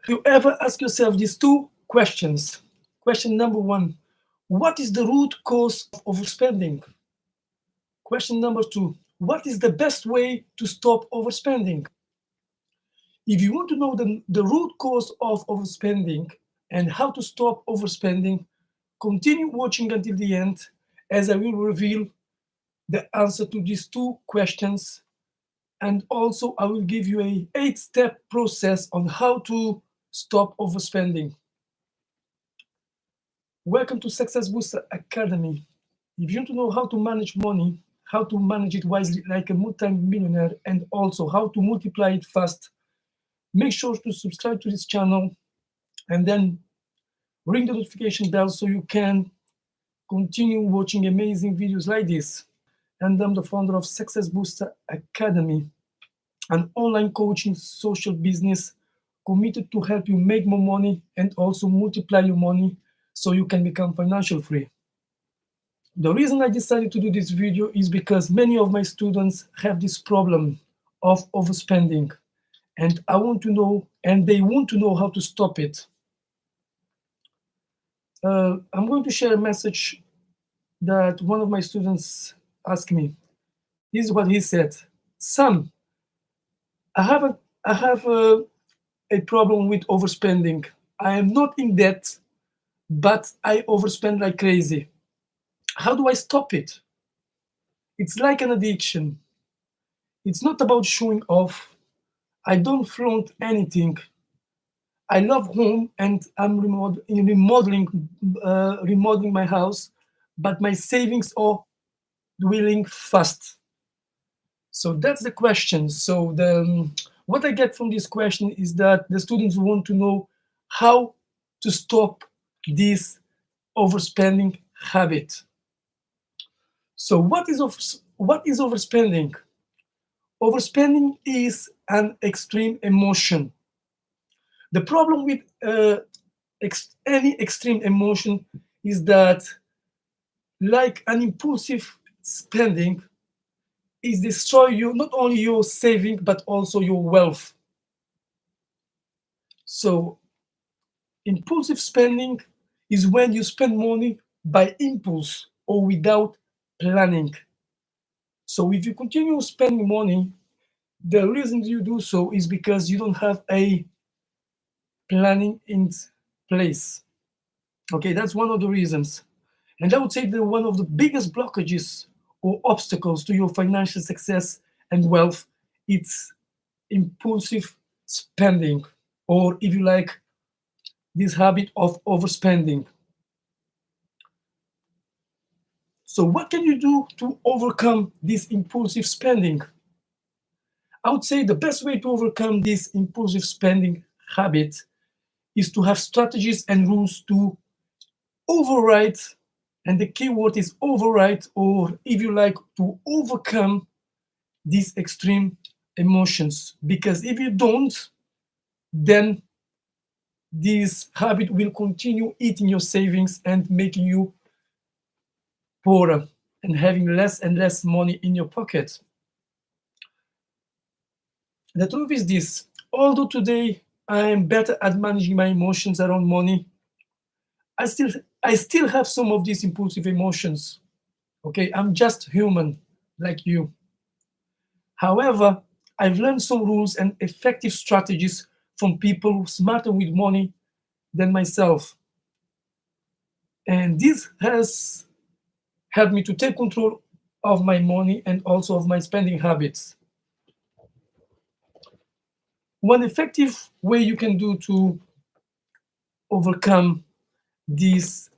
You ever ask yourself these two questions? Question number one, what is the root cause of overspending? Question number two, what is the best way to stop overspending? If you want to know the root cause of overspending and how to stop overspending, continue watching until the end, as I will reveal the answer to these two questions. And also, I will give you a 8-step process on how to stop overspending. Welcome to Success Booster Academy. If you want to know how to manage money, how to manage it wisely like a multi-millionaire, and also how to multiply it fast, make sure to subscribe to this channel and then ring the notification bell so you can continue watching amazing videos like this. And I'm the founder of Success Booster Academy, an online coaching social business committed to help you make more money and also multiply your money so you can become financial free. The reason I decided to do this video is because many of my students have this problem of overspending, and I want to know, and they want to know how to stop it. I'm going to share a message that one of my students asked me. This is what he said: "Son, I have a problem with overspending. I am not in debt, but I overspend like crazy. How do I stop it? It's like an addiction. It's not about showing off. I don't flaunt anything. I love home and I'm remodeling my house, but my savings are dwindling fast." So that's the question. So what I get from this question is that the students want to know how to stop this overspending habit. So what is overspending? Overspending is an extreme emotion. The problem with any extreme emotion is that, like an impulsive spending, is destroy you not only your saving but also your wealth. So impulsive spending is when you spend money by impulse or without planning. So if you continue spending money, the reason you do so is because you don't have a planning in place. Okay, that's one of the reasons. And I would say that one of the biggest blockages or obstacles to your financial success and wealth, it's impulsive spending, or if you like, this habit of overspending. So what can you do to overcome this impulsive spending? I would say the best way to overcome this impulsive spending habit is to have strategies and rules to override, and the key word is override, or if you like, to overcome these extreme emotions. Because if you don't, then this habit will continue eating your savings and making you poorer and having less and less money in your pocket. The truth is this: although today I am better at managing my emotions around money, I still have some of these impulsive emotions. Okay, I'm just human like you. However, I've learned some rules and effective strategies from people smarter with money than myself. And this has helped me to take control of my money and also of my spending habits. One effective way you can do to overcome this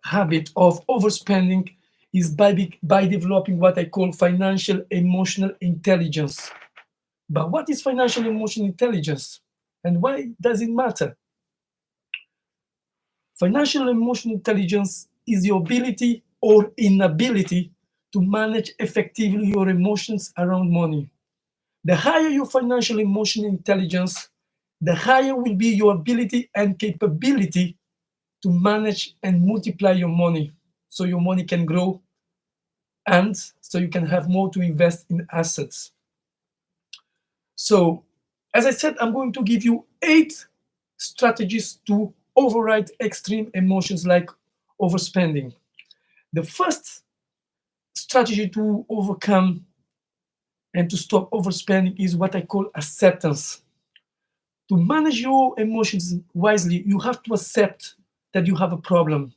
habit of overspending is by developing what I call financial emotional intelligence. But what is financial emotional intelligence and why does it matter? Financial emotional intelligence is the ability or inability to manage effectively your emotions around money. The higher your financial emotional intelligence, the higher will be your ability and capability to manage and multiply your money so your money can grow and so you can have more to invest in assets. So, as I said, I'm going to give you 8 strategies to override extreme emotions like overspending. The first strategy to overcome and to stop overspending is what I call acceptance. To manage your emotions wisely, you have to accept that you have a problem.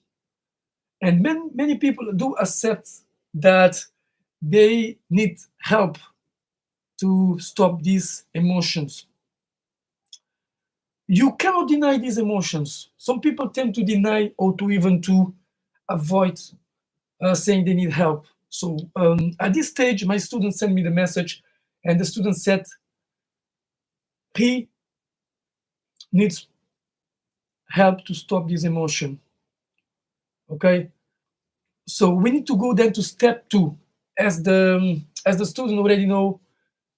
And many people do accept that they need help to stop these emotions. You cannot deny these emotions. Some people tend to deny or to even to avoid saying they need help. So at this stage, my student sent me the message, and the student said he needs help to stop this emotion. Okay, so we need to go then to step 2, as the student already know,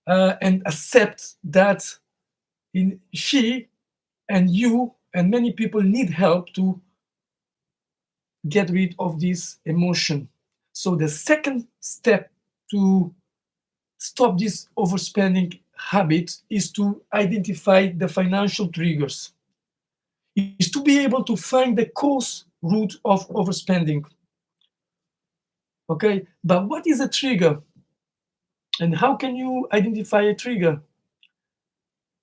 and accept that she and you and many people need help to get rid of this emotion. So the second step to stop this overspending habit is to identify the financial triggers, is to be able to find the cause root of overspending. Okay, but what is a trigger and how can you identify a trigger?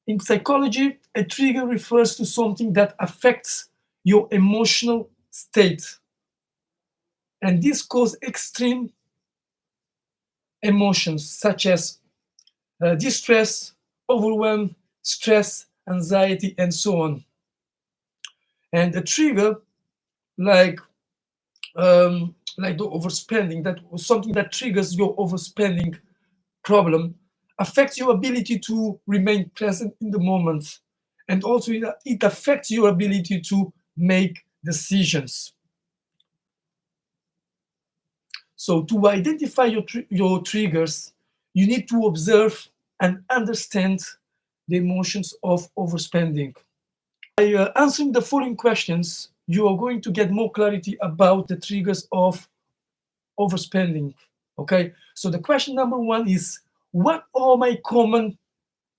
In psychology, a trigger refers to something that affects your emotional state, and this causes extreme emotions such as distress, overwhelm, stress, anxiety, and so on. And a trigger, like the overspending, that was something that triggers your overspending problem, affects your ability to remain present in the moment, and also it affects your ability to make decisions. So to identify your triggers, you need to observe and understand the emotions of overspending. By answering the following questions, you are going to get more clarity about the triggers of overspending. Okay, so the question number 1 is, what are my common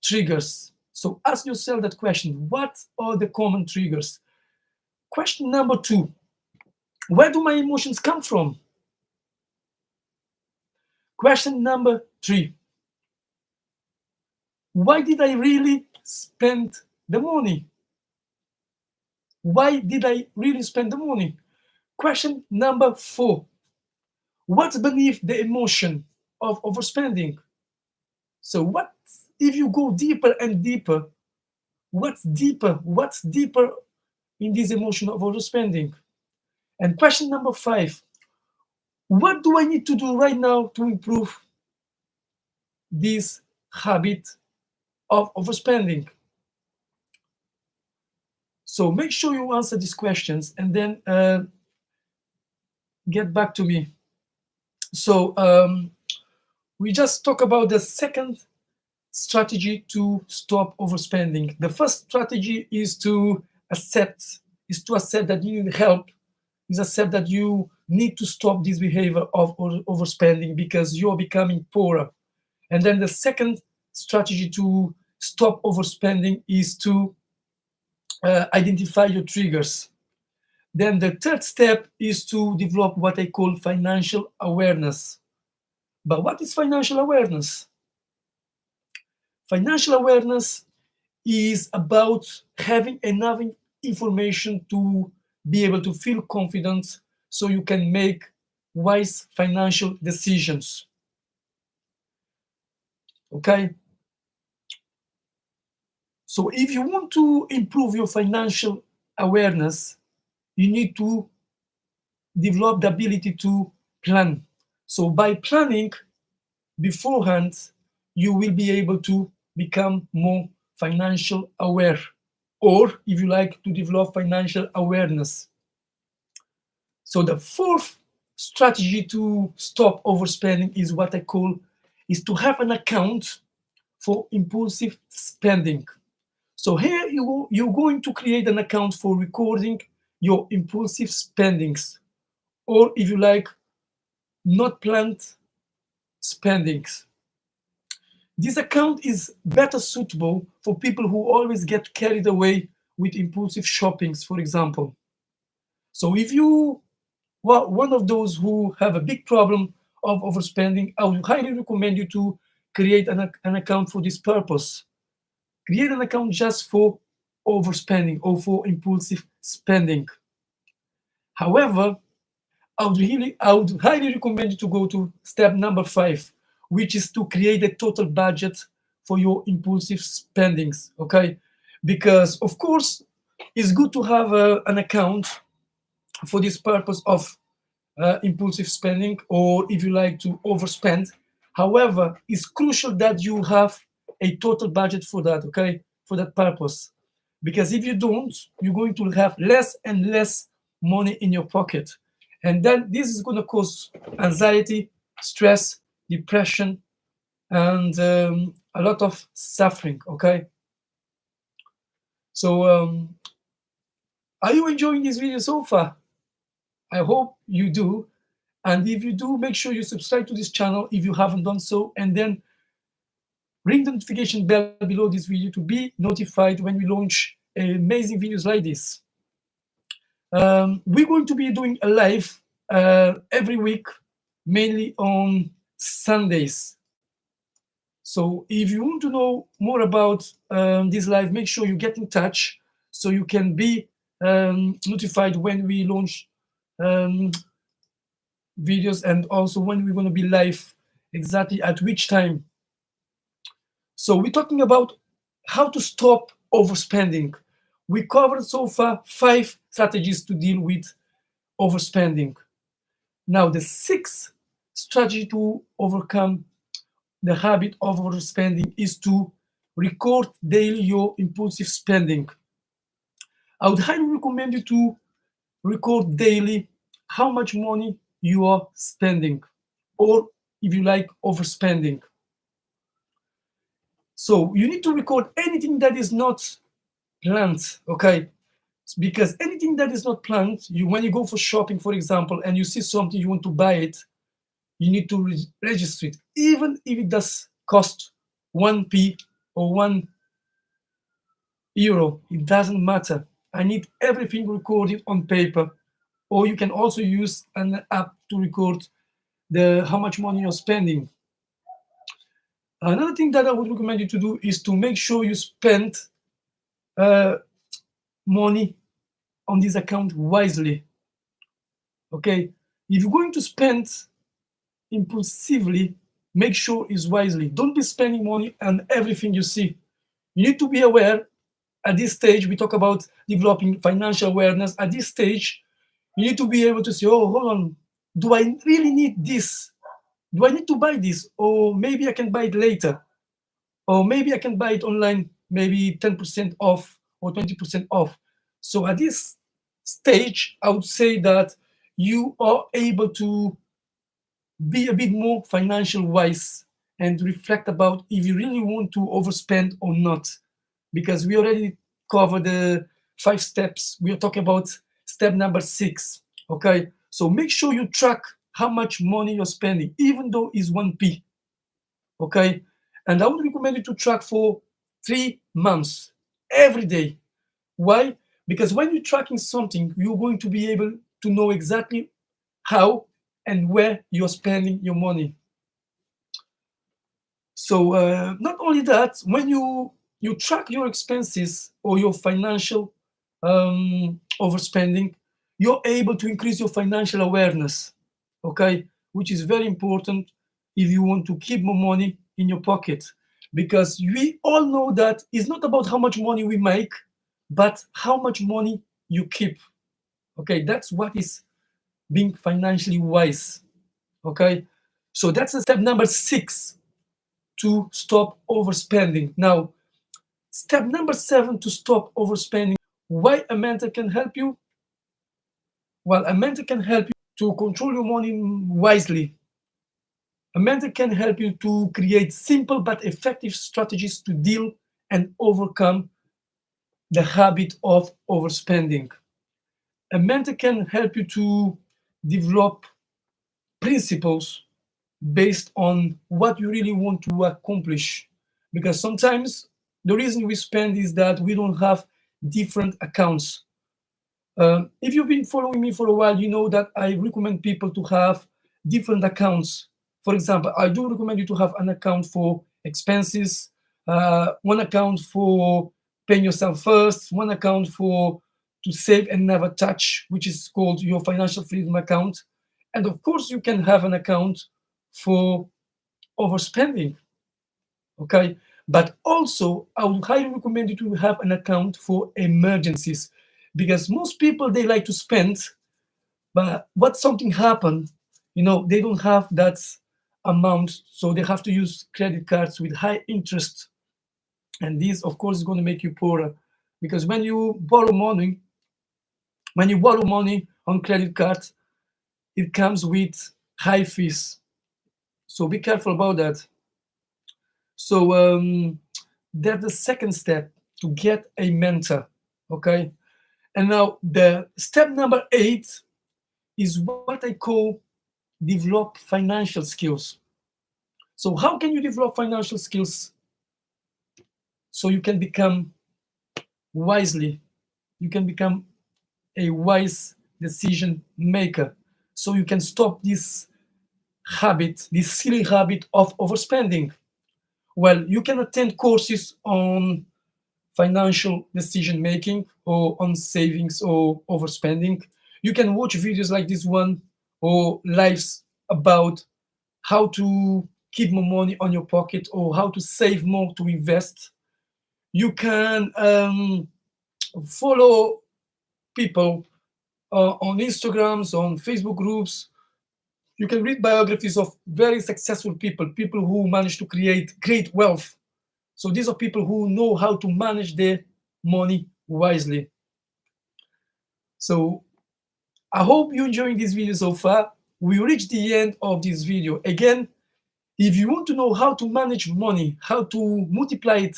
triggers? So ask yourself that question, what are the common triggers? Question number 2, where do my emotions come from? Question number 3, why did I really spend the money? Why did I really spend the money? Question number 4, what's beneath the emotion of overspending? So what if you go deeper and deeper? What's deeper? What's deeper in this emotion of overspending? And question number 5, what do I need to do right now to improve this habit of overspending? So make sure you answer these questions and then get back to me. So we just talk about the second strategy to stop overspending. The first strategy is to accept that you need help, is accept that you need to stop this behavior of overspending because you're becoming poorer. And then the second strategy to stop overspending is to identify your triggers. Then the third step is to develop what I call financial awareness. But what is financial awareness? Financial awareness is about having enough information to be able to feel confident so you can make wise financial decisions. Okay? So if you want to improve your financial awareness, you need to develop the ability to plan. So by planning beforehand, you will be able to become more financial aware, or if you like, to develop financial awareness. So the fourth strategy to stop overspending is what I call is to have an account for impulsive spending. So here you're going to create an account for recording your impulsive spendings, or if you like, not planned spendings. This account is better suitable for people who always get carried away with impulsive shoppings, for example. So if you were one of those who have a big problem of overspending, I would highly recommend you to create an account for this purpose. Create an account just for overspending or for impulsive spending. However, I would highly recommend you to go to step number 5, which is to create a total budget for your impulsive spendings. Okay, because of course it's good to have an account for this purpose of impulsive spending, or if you like to overspend. However, it's crucial that you have a total budget for that, okay, for that purpose. Because if you don't, you're going to have less and less money in your pocket. And then this is going to cause anxiety, stress, depression, and a lot of suffering, okay? So, are you enjoying this video so far? I hope you do. And if you do, make sure you subscribe to this channel if you haven't done so, and then ring the notification bell below this video to be notified when we launch amazing videos like this. We're going to be doing a live every week, mainly on Sundays. So if you want to know more about this live, make sure you get in touch so you can be notified when we launch videos, and also when we're going to be live, exactly at which time. So we're talking about how to stop overspending. We covered so far 5 strategies to deal with overspending. Now the 6th strategy to overcome the habit of overspending is to record daily your impulsive spending. I would highly recommend you to record daily how much money you are spending, or if you like, overspending. So you need to record anything that is not planned, okay? Because anything that is not planned, when you go for shopping, for example, and you see something, you want to buy it, you need to register it, even if it does cost 1p or 1 euro, it doesn't matter. I need everything recorded on paper, or you can also use an app to record how much money you're spending. Another thing that I would recommend you to do is to make sure you spend money on this account wisely. Okay, if you're going to spend impulsively, make sure it's wisely. Don't be spending money on everything you see. You need to be aware. At this stage, we talk about developing financial awareness. At this stage, you need to be able to say, oh, hold on, do I really need this? Do I need to buy this? Or maybe I can buy it later. Or maybe I can buy it online, maybe 10% off or 20% off. So at this stage, I would say that you are able to be a bit more financial wise and reflect about if you really want to overspend or not. Because we already covered the 5 steps. We are talking about step number 6. Okay, so make sure you track how much money you're spending, even though it's 1p. Okay, and I would recommend you to track for 3 months every day. Why? Because when you're tracking something, you're going to be able to know exactly how and where you're spending your money. So not only that, when you track your expenses or your financial overspending, you're able to increase your financial awareness, okay, which is very important if you want to keep more money in your pocket. Because we all know that it's not about how much money we make, but how much money you keep. Okay, that's what is being financially wise. Okay, so that's the step number 6 to stop overspending. Now, step number 7 to stop overspending. Why a mentor can help you? Well, a mentor can help you to control your money wisely. A mentor can help you to create simple but effective strategies to deal and overcome the habit of overspending. A mentor can help you to develop principles based on what you really want to accomplish. Because sometimes the reason we spend is that we don't have different accounts. If you've been following me for a while, you know that I recommend people to have different accounts. For example, I do recommend you to have an account for expenses, one account for paying yourself first, one account for to save and never touch, which is called your financial freedom account. And of course, you can have an account for overspending, okay? But also, I would highly recommend you to have an account for emergencies, because most people, they like to spend, but what something happen, they don't have that amount, so they have to use credit cards with high interest, and this, of course, is going to make you poorer, because when you borrow money on credit cards, it comes with high fees. So be careful about that. So that's the second step, to get a mentor, okay? And now the step number 8 is what I call develop financial skills. So how can you develop financial skills? So you can become a wise decision maker. So you can stop this silly habit of overspending. Well, you can attend courses on financial decision making, or on savings or overspending. You can watch videos like this one, or lives about how to keep more money on your pocket, or how to save more to invest. You can follow people on Instagrams, on Facebook groups. You can read biographies of very successful people who managed to create great wealth. So these are people who know how to manage their money wisely. So I hope you're enjoying this video so far. We reached the end of this video. Again, if you want to know how to manage money, how to multiply it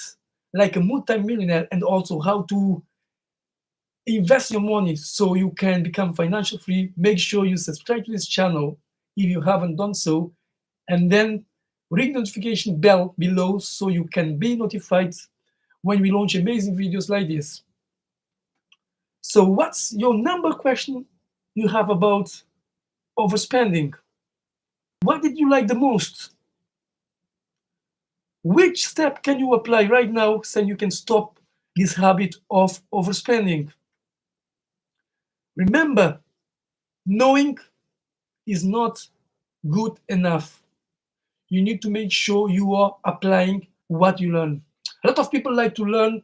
like a multi-millionaire, and also how to invest your money so you can become financial free, make sure you subscribe to this channel if you haven't done so, and then ring the notification bell below so you can be notified when we launch amazing videos like this. So what's your number question you have about overspending? What did you like the most? Which step can you apply right now so you can stop this habit of overspending? Remember, knowing is not good enough. You need to make sure you are applying what you learn. A lot of people like to learn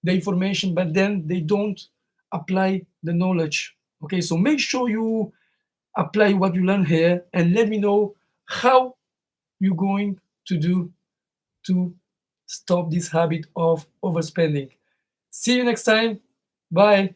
the information, but then they don't apply the knowledge. Okay, so make sure you apply what you learn here, and let me know how you're going to do to stop this habit of overspending. See you next time. Bye.